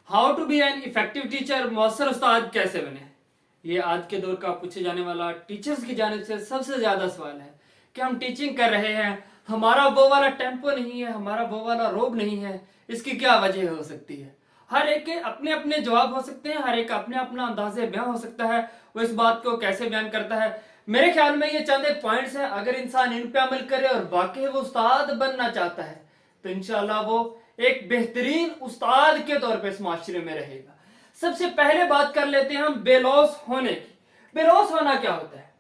How to be an effective teacher, मौसर उस्ताद कैसे बने। ये आज के दौर का पूछे जाने वाला टीचर्स की जानिब से सबसे ज्यादा सवाल है कि हम टीचिंग कर रहे हैं, हमारा वो वाला टेम्पो नहीं है, हमारा वो वाला रोब नहीं है, इसकी क्या वजह हो सकती है। हर एक के अपने अपने जवाब हो सकते हैं, हर एक अपने अपना अंदाजे बयां हो सकता है, वो इस बात को कैसे बयान करता है। मेरे ख्याल में ये चंद एक पॉइंट्स हैं, अगर इंसान इन पे अमल करे और वाकई वो उस्ताद बनना चाहता है तो इंशाल्लाह वो एक बेहतरीन उस्ताद के तौर पे इस माशरे में रहेगा। सबसे पहले बात कर लेते हैं हम बेलौस होने की। बेलौस होना क्या होता है?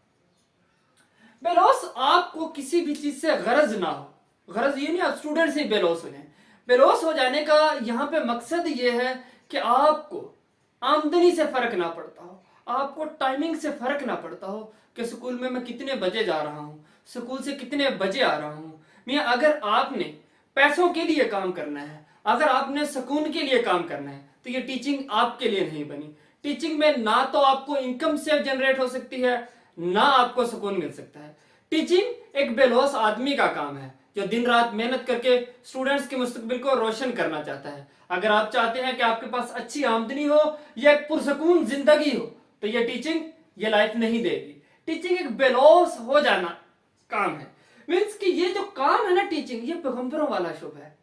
बेलौस आपको किसी भी चीज से गरज ना हो। गरज ये नहीं आप स्टूडेंट से बेलौस हो जाए। बेलौस हो जाने का यहाँ पे मकसद ये है कि आपको आमदनी से फर्क ना पड़ता हो, आपको टाइमिंग से फर्क ना पड़ता हो कि स्कूल में मैं कितने बजे जा रहा हूँ, स्कूल से कितने बजे आ रहा हूँ। मियाँ अगर आपने पैसों के लिए काम करना है, अगर आपने सुकून के लिए काम करना है तो ये टीचिंग आपके लिए नहीं बनी। टीचिंग में ना तो आपको इनकम से जनरेट हो सकती है, ना आपको सुकून मिल सकता है। टीचिंग एक बेलौस आदमी का काम है जो दिन रात मेहनत करके स्टूडेंट्स के मुस्तकबिल को रोशन करना चाहता है। अगर आप चाहते हैं कि आपके पास अच्छी आमदनी हो या एक पुरसकून जिंदगी हो तो ये टीचिंग ये लाइफ नहीं देगी। टीचिंग एक बेलौस हो जाना काम है। मीन्स कि ये जो काम है ना टीचिंग, ये पैगंबरों वाला शुभ है।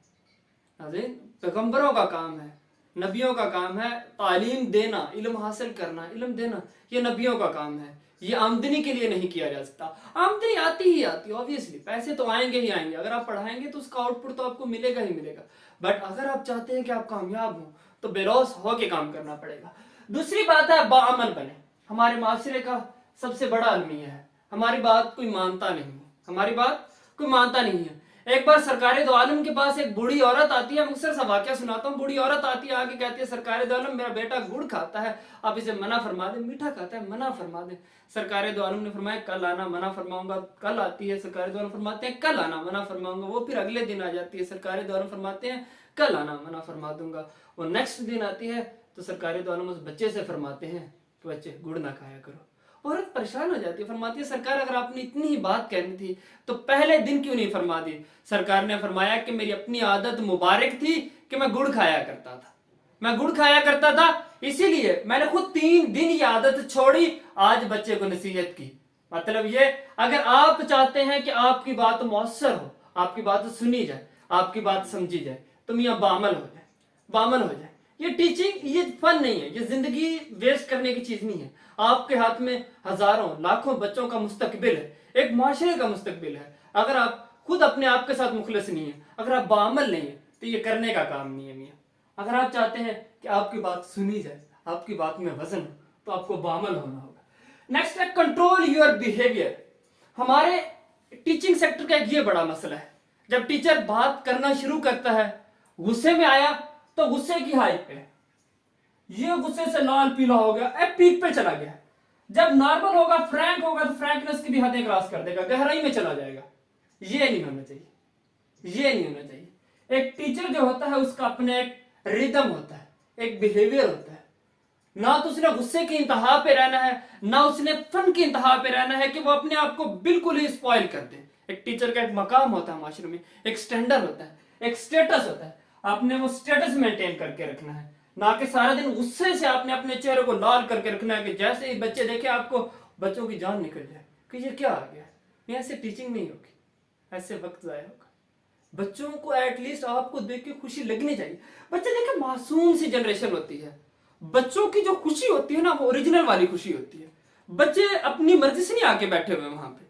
पैगंबरों का काम है, नबियों का काम है। तालीम देना, इल्म हासिल करना, इल्म देना, ये नबियों का काम है। ये आमदनी के लिए नहीं किया जा सकता। आमदनी आती ही आती है, ऑब्वियसली पैसे तो आएंगे ही आएंगे। अगर आप पढ़ाएंगे तो उसका आउटपुट तो आपको मिलेगा ही मिलेगा। बट अगर आप चाहते हैं कि आप कामयाब हो तो बेलौस हो के काम करना पड़ेगा। दूसरी बात है बाअमल बने। हमारे माशरे का सबसे बड़ा अलमिया है, हमारी बात कोई मानता नहीं है, हमारी बात कोई मानता नहीं है। एक बार सरकारे दो आलम के पास एक बूढ़ी औरत आती है, अक्सर सा वाकया सुनाता हूँ। बूढ़ी औरत आती है, आगे कहती है सरकारे दो आलम मेरा बेटा गुड़ खाता है, आप इसे मना फरमा दें। मीठा खाता है, मना फरमा दें। सरकारे दो आलम ने फरमाया कल आना, मना फरमाऊंगा। कल आती है, सरकारे दो आलम फरमाते हैं कल आना, मना फरमाऊंगा। वो फिर अगले दिन आ जाती है, सरकारे दो आलम फरमाते हैं कल आना, मना फरमा दूंगा। वो नेक्स्ट दिन आती है तो सरकारे दो आलम उस बच्चे से फरमाते हैं कि बच्चे गुड़ ना खाया करो। औरत परेशान हो जाती है, फरमाती है सरकार अगर आपने इतनी ही बात कहनी थी तो पहले दिन क्यों नहीं फरमा दी। सरकार ने फरमाया कि मेरी अपनी आदत मुबारक थी कि मैं गुड़ खाया करता था, मैं गुड़ खाया करता था, इसीलिए मैंने खुद 3 दिन ये आदत छोड़ी, आज बच्चे को नसीहत की। मतलब ये, अगर आप चाहते हैं कि आपकी बात मौसर हो, आपकी बात सुनी जाए, आपकी बात समझी जाए तो मियाँ बामल हो जाए, बामल हो जाए। ये टीचिंग ये फन नहीं है, ये जिंदगी वेस्ट करने की चीज नहीं है। आपके हाथ में हजारों लाखों बच्चों का मुस्तकबिल है, एक माशरे का मुस्तकबिल है। अगर आप खुद अपने आप के साथ मुखलिस नहीं है, अगर आप बामल नहीं है तो ये करने का काम नहीं है मियाँ। अगर आप चाहते हैं कि आपकी बात सुनी जाए, आपकी बात में वजन हो, तो आपको बामल होना होगा। नेक्स्ट है कंट्रोल योर बिहेवियर। हमारे टीचिंग सेक्टर का एक ये बड़ा मसला है, जब टीचर बात करना शुरू करता है, गुस्से में आया तो गुस्से की हाई पे, ये गुस्से से लाल पीला हो गया, पीक पे चला गया। जब नॉर्मल होगा, फ्रैंक होगा तो फ्रैंकनेस की भी हदें क्रॉस कर देगा, गहराई में चला जाएगा। ये नहीं होना चाहिए, ये नहीं होना चाहिए। एक टीचर जो होता है उसका अपने एक रिदम होता है, एक बिहेवियर होता है। ना तो उसने गुस्से की इंतहा पे रहना है, ना उसने फन की इंतहा पे रहना है कि वो अपने आप को बिल्कुल ही स्पॉइल कर दे। एक टीचर का एक मकाम होता है माशरे में, एक स्टैंडर्ड होता है, एक स्टेटस होता है। आपने वो स्टेटस मेंटेन करके रखना है, ना कि सारा दिन गुस्से से आपने अपने चेहरे को लाल करके रखना है कि जैसे ही बच्चे देखे आपको बच्चों की जान निकल जाए कि ये क्या आ गया। ये ऐसे टीचिंग नहीं होगी, ऐसे वक्त जाया होगा। बच्चों को एटलीस्ट आपको देख के खुशी लगनी चाहिए। बच्चे देखे मासूम सी जनरेशन होती है, बच्चों की जो खुशी होती है ना वो ओरिजिनल वाली खुशी होती है। बच्चे अपनी मर्जी से नहीं आके बैठे हुए वहां पे,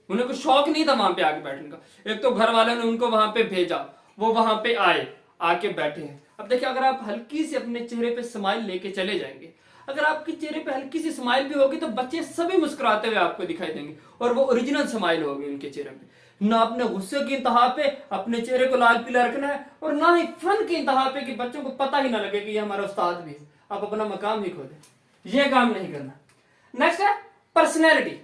उन्हें कोई शौक नहीं था वहां पे आके बैठने का। एक तो घर वालों ने उनको वहां पे भेजा, वो वहां पे आए, आके बैठे हैं। अब देखिए अगर आप हल्की सी अपने चेहरे पे स्माइल लेके चले जाएंगे, अगर आपके चेहरे पे हल्की सी स्माइल भी होगी तो बच्चे सभी मुस्कुराते हुए आपको दिखाई देंगे और वो ओरिजिनल स्माइल होगी उनके चेहरे पे। ना अपने गुस्से की इंतहा पे अपने चेहरे को लाल पीला रखना है और ना ही फन की इंतहा पे कि बच्चों को पता ही ना लगे कि ये हमारा उस्ताद भी है, आप अपना मकाम ही खो दें। ये काम नहीं करना। नेक्स्ट है पर्सनैलिटी।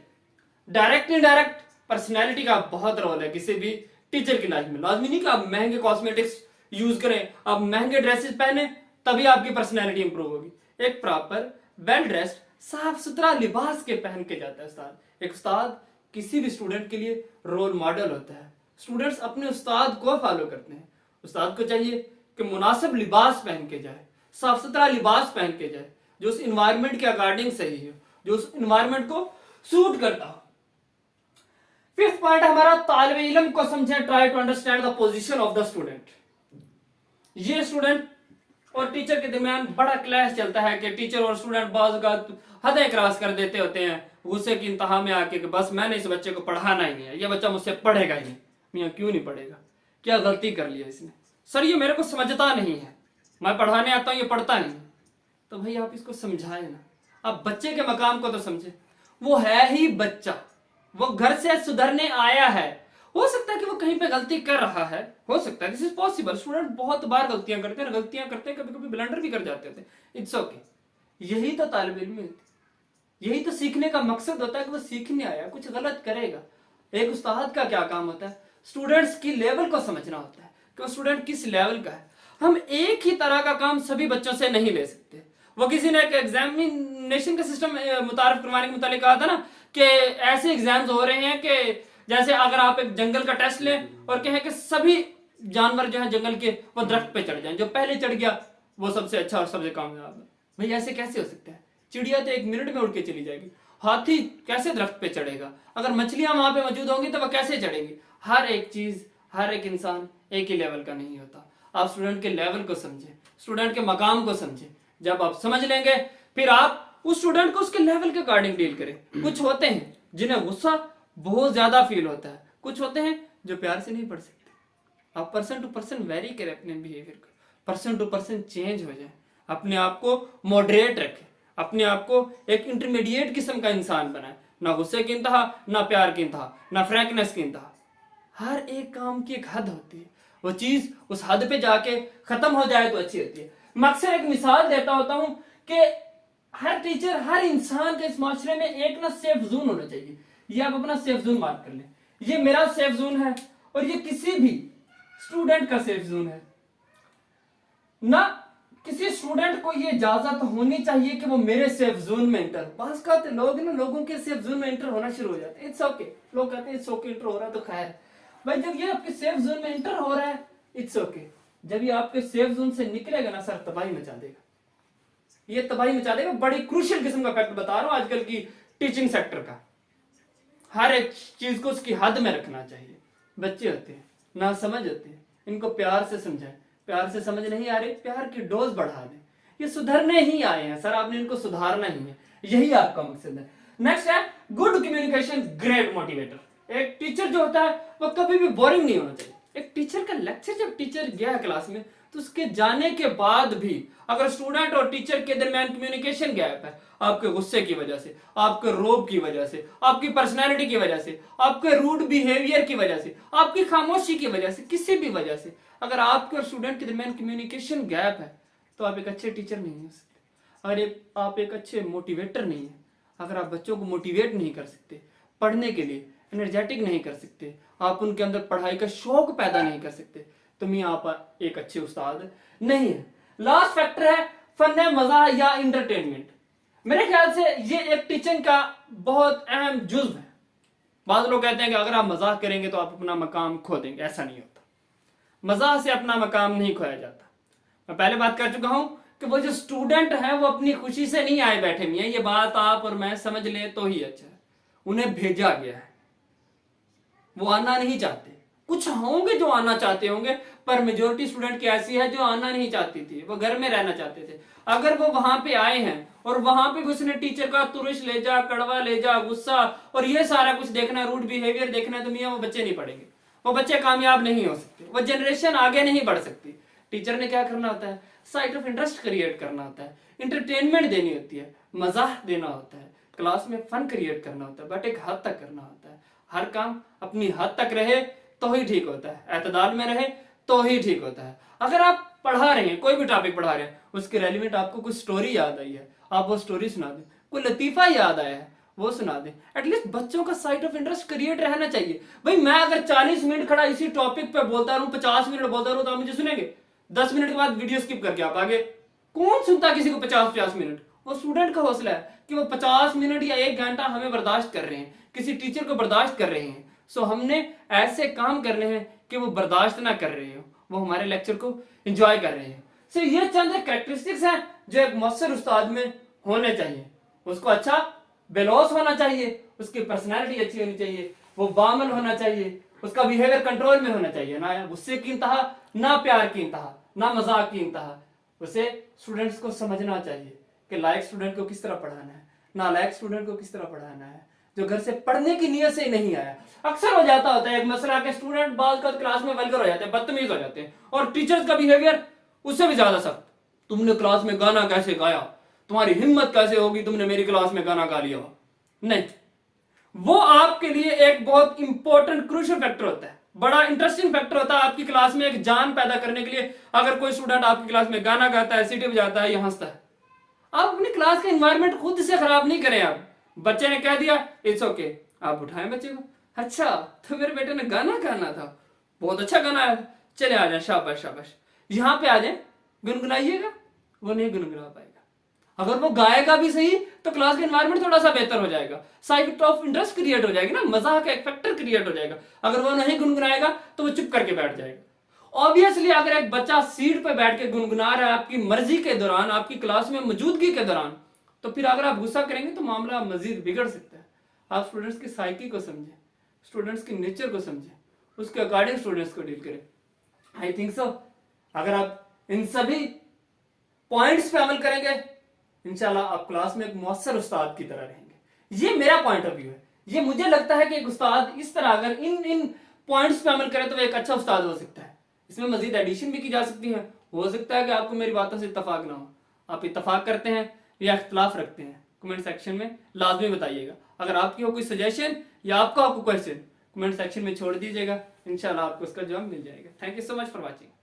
डायरेक्ट इनडायरेक्ट पर्सनैलिटी का बहुत रोल है किसी भी टीचर की लाइफ में। लाजमी नहीं कि आप महंगे कॉस्मेटिक्स यूज करें, आप महंगे ड्रेसेस पहने तभी आपकी पर्सनैलिटी इंप्रूव होगी। एक प्रॉपर वेल ड्रेस्ड साफ सुथरा लिबास के पहन के जाता है उस्ताद। एक उस्ताद किसी भी स्टूडेंट के लिए रोल मॉडल होता है। स्टूडेंट्स अपने उस्ताद को फॉलो करते हैं। उस्ताद को चाहिए कि मुनासिब लिबास पहन के जाए, साफ सुथरा लिबास पहन के जाए, जो उस इन्वायरमेंट के अकॉर्डिंग सही हो, जो उस इन्वायरमेंट को सूट करता हो। फिफ्थ पॉइंट हमारा, तालिबे इल्म को समझें, try to understand the position of the student. ये स्टूडेंट और टीचर के दरमियान बड़ा क्लैश चलता है कि टीचर और स्टूडेंट बाज़ हदें क्रॉस कर देते होते हैं, गुस्से की इंतहा में आके कि बस मैंने इस बच्चे को पढ़ाना ही नहीं है, ये बच्चा मुझसे पढ़ेगा ही नहीं। मियाँ क्यों नहीं पढ़ेगा, क्या गलती कर लिया इसने? सर ये मेरे को समझता नहीं है, मैं पढ़ाने आता हूँ ये पढ़ता नहीं। तो भाई आप इसको समझाए ना, आप बच्चे के मकाम को तो समझे। वो है ही बच्चा, वो घर से सुधरने आया है। हो सकता है कि वो कहीं पे गलती कर रहा है, हो सकता है, दिस इज पॉसिबल। स्टूडेंट बहुत बार गलतियां करते हैं, कभी कभी ब्लंडर भी कर जाते थे, इट्स ओके। यही तो तालिब इल्म होती है, यही तो सीखने का मकसद होता है कि वो सीखने आया, कुछ गलत करेगा। एक उस्ताद का क्या काम होता है? स्टूडेंट्स की लेवल को समझना होता है कि वो स्टूडेंट किस लेवल का है। हम एक ही तरह का काम सभी बच्चों से नहीं ले सकते। वो किसी ने एक एग्जामिनेशन का सिस्टम मुतारिफ करवाने के मुतालिक कहा था ना कि ऐसे एग्जाम्स हो रहे हैं कि जैसे अगर आप एक जंगल का टेस्ट लें और कहें कि सभी जानवर जो है जंगल के वो दरख्त पे चढ़ जाएं, जो पहले चढ़ गया वो सबसे अच्छा और सबसे कामयाब है। भाई ऐसे कैसे हो सकता है? चिड़िया तो 1 मिनट में उड़ के चली जाएगी, हाथी कैसे दरख्त पे चढ़ेगा? अगर मछलियां वहां पे मौजूद होंगी तो वह कैसे चढ़ेंगी? हर एक चीज, हर एक इंसान एक ही लेवल का नहीं होता। आप स्टूडेंट के लेवल को समझे, स्टूडेंट के मकाम को समझे। जब आप समझ लेंगे फिर आप उस स्टूडेंट को उसके लेवल के अकॉर्डिंग डील करें। कुछ होते हैं जिन्हें गुस्सा बहुत ज्यादा फील होता है, कुछ होते हैं जो प्यार से नहीं पढ़ सकते। आप पर्सन टू पर्सन वेरी करें अपने बिहेवियर को, पर्सन टू पर्सन चेंज हो जाए, अपने आप को मॉडरेट रखें, अपने आप को एक इंटरमीडिएट किस्म का इंसान बनाए। ना गुस्से की इंतहा, ना प्यार की इंतहा, ना फ्रैंकनेस की इंतहा। हर एक काम की एक हद होती है, वो चीज उस हद पे जाके खत्म हो जाए तो अच्छी होती है। मैं अक्सर एक मिसाल देता होता हूं कि हर टीचर, हर इंसान के इस माशरे में एक ना सेफ जोन होना चाहिए। ये आप अपना सेफ जोन मार्क कर लें, ये मेरा सेफ जोन है और ये किसी भी स्टूडेंट का सेफ जोन है। ना किसी स्टूडेंट को ये इजाजत होनी चाहिए कि वो मेरे सेफ जोन में एंटर। बात करते लोग ना लोगों के सेफ जोन में एंटर होना शुरू हो जाते हैं, इट्स ओके। लोग कहते हैं इट्स ओके, एंटर हो रहा है तो खैर। भाई जब ये आपके सेफ जोन में एंटर हो रहा है इट्स ओके, जब ये आपके सेफ जोन से निकलेगा ना सर, तबाही मचा देगा, ये तबाही मचा देगा। बड़ी क्रूशियल किस्म का फैक्ट बता रहा हूं आजकल की टीचिंग सेक्टर का। हर एक चीज को उसकी हद में रखना चाहिए। बच्चे होते हैं ना समझ होते हैं, इनको प्यार से समझाएं। प्यार से समझ नहीं आ रही, प्यार की डोज बढ़ा दें। ये सुधरने ही आए हैं सर, आपने इनको सुधारना ही है, यही आपका मकसद है। नेक्स्ट है गुड कम्युनिकेशन, ग्रेट मोटिवेटर। एक टीचर जो होता है वो कभी भी बोरिंग नहीं होना चाहिए। एक टीचर का लेक्चर, जब टीचर गया क्लास में तो उसके जाने के बाद भी अगर स्टूडेंट और टीचर के दरमियान कम्युनिकेशन गैप है, आपके गुस्से की वजह से, आपके रोब की वजह से, आपकी पर्सनैलिटी की वजह से, आपके रूड बिहेवियर की वजह से, आपकी खामोशी की वजह से, किसी भी वजह से अगर आपके और स्टूडेंट के दरमियान कम्युनिकेशन गैप है तो आप एक अच्छे टीचर नहीं हो सकते। और आप एक अच्छे मोटिवेटर नहीं है। अगर आप बच्चों को मोटिवेट नहीं कर सकते, पढ़ने के लिए एनर्जेटिक नहीं कर सकते, आप उनके अंदर पढ़ाई का शौक पैदा नहीं कर सकते, तो मैं आप एक अच्छे उस्ताद नहीं है। लास्ट फैक्टर है फन मजा या इंटरटेनमेंट। मेरे ख्याल से ये एक टीचिंग का बहुत अहम जुज्व है। बाद लोग कहते हैं कि अगर आप मजाक करेंगे तो आप अपना मकाम खो देंगे, ऐसा नहीं होता। मजाक से अपना मकाम नहीं खोया जाता। मैं पहले बात कर चुका हूं कि वो जो स्टूडेंट है वो अपनी खुशी से नहीं आए बैठे हुए हैं, ये बात आप और मैं समझ ले तो ही अच्छा है। उन्हें भेजा गया है, वो आना नहीं चाहते। कुछ होंगे जो आना चाहते होंगे, पर मेजोरिटी स्टूडेंट की ऐसी है जो आना नहीं चाहती थी, वो घर में रहना चाहते थे। अगर वो वहां पे आए हैं और वहां पे उसने टीचर का तुरश ले जा, कड़वा ले जा, गुस्सा और ये सारा कुछ देखना, रूड बिहेवियर देखना है, तो मियां वो बच्चे नहीं पढ़ेंगे, वो बच्चे कामयाब नहीं हो सकते, वो जनरेशन आगे नहीं बढ़ सकती। टीचर ने क्या करना होता है? साइट ऑफ इंटरेस्ट क्रिएट करना होता है, इंटरटेनमेंट देनी होती है, मजाक देना होता है, क्लास में फन क्रिएट करना होता है, बट एक हद तक करना होता है। हर काम अपनी हद तक रहे तो ही ठीक होता है, एतदाल में रहे तो ही ठीक होता है। अगर आप पढ़ा रहे हैं, कोई भी टॉपिक पढ़ा रहे हैं, उसके रेलिवेंट आपको कुछ स्टोरी याद आई है, आप वो स्टोरी सुना दें। कोई लतीफा याद आया है, वो सुना दें। एटलीस्ट बच्चों का साइट ऑफ इंटरेस्ट क्रिएट रहना चाहिए। भाई मैं अगर 40 मिनट खड़ा इसी टॉपिक पे बोलता रहूं, 50 मिनट बोलता रहूं, तो आप मुझे सुनेंगे? 10 मिनट के बाद वीडियो स्किप करके आप आगे। कौन सुनता किसी को 50-50 मिनट? वो स्टूडेंट का हौसला है कि वो 50 मिनट या 1 घंटा हमें बर्दाश्त कर रहे हैं, किसी टीचर को बर्दाश्त कर रहे हैं। सो हमने ऐसे काम करने हैं कि वो बर्दाश्त ना कर रहे हो, वो हमारे लेक्चर को एंजॉय कर रहे हैं। So, ये चंद कैरेक्टरिस्टिक्स हैं जो एक मौसर उस्ताद में होने चाहिए। उसको अच्छा बेलौस होना चाहिए, उसकी पर्सनैलिटी अच्छी होनी चाहिए, वो बामन होना चाहिए, उसका बिहेवियर कंट्रोल में होना चाहिए, ना गुस्से की इंतहा, ना प्यार की इंतहा, ना मजाक की इंतहा। उसे स्टूडेंट्स को समझना चाहिए कि लायक स्टूडेंट को किस तरह पढ़ाना है, नालायक स्टूडेंट को किस तरह पढ़ाना है, जो घर से पढ़ने की नीयत से ही नहीं आया। अक्सर हो जाता होता है एक मसला के स्टूडेंट बाद का क्लास में वल्गर हो जाते हैं, बदतमीज हो जाते हैं, और टीचर्स का बिहेवियर उससे भी ज्यादा सख्त। तुमने क्लास में गाना कैसे गाया, तुम्हारी हिम्मत कैसे होगी, तुमने मेरी क्लास में गाना गा लिया। नहीं, वो आपके लिए एक बहुत इंपॉर्टेंट क्रूशियल फैक्टर होता है, बड़ा इंटरेस्टिंग फैक्टर होता है आपकी क्लास में एक जान पैदा करने के लिए। अगर कोई स्टूडेंट आपकी क्लास में गाना गाता है, सीटी बजाता है या हंसता है, आप अपनी क्लास का एनवायरनमेंट खुद से खराब नहीं करें। आप बच्चे ने कह दिया इट्स ओके, आप उठाएं बच्चे को, अच्छा तो मेरे बेटे ने गाना गाना था, बहुत अच्छा गाना है, चले आ जाए, शाबाश शाबाश, यहाँ पे आ जाए, गुनगुनाइएगा। वो नहीं गुनगुना पाएगा। अगर वो गाएगा भी सही तो क्लास का एनवायरनमेंट थोड़ा सा बेहतर हो जाएगा, साइड ऑफ इंटरेस्ट क्रिएट हो जाएगी ना, मजाक का एक फैक्टर क्रिएट हो जाएगा। अगर वो नहीं गुनगुनाएगा तो वो चुप करके बैठ जाएगा। ऑब्वियसली अगर एक बच्चा सीट पे बैठ के गुनगुना रहा है आपकी मर्जी के दौरान, आपकी क्लास में मौजूदगी के दौरान, तो फिर अगर आप गुस्सा करेंगे तो मामला मजीद बिगड़ सकता है। आप स्टूडेंट्स की साइकी को समझें, स्टूडेंट्स की नेचर को समझें, उसके अकॉर्डिंग स्टूडेंट्स को डील करें। आई थिंक सो अगर आप इन सभी पॉइंट्स पे अमल करेंगे, इंशाल्लाह आप क्लास में एक मौसर उस्ताद की तरह रहेंगे। ये मेरा पॉइंट ऑफ व्यू है। ये मुझे लगता है कि एक उस्ताद इस तरह अगर इन पॉइंट्स पे अमल करे तो वो एक अच्छा उस्ताद हो सकता है। इसमें मजीद एडिशन भी की जा सकती है। हो सकता है कि आपको मेरी बातों से इत्तफाक ना हो, आप इत्तफाक करते हैं या इख्तलाफ रखते हैं, कमेंट सेक्शन में लाजमी बताइएगा। अगर आपकी हो कोई सजेशन या आपका हो कोई क्वेश्चन, कमेंट सेक्शन में छोड़ दीजिएगा, इंशाल्लाह आपको उसका जवाब मिल जाएगा। Thank you so much for watching.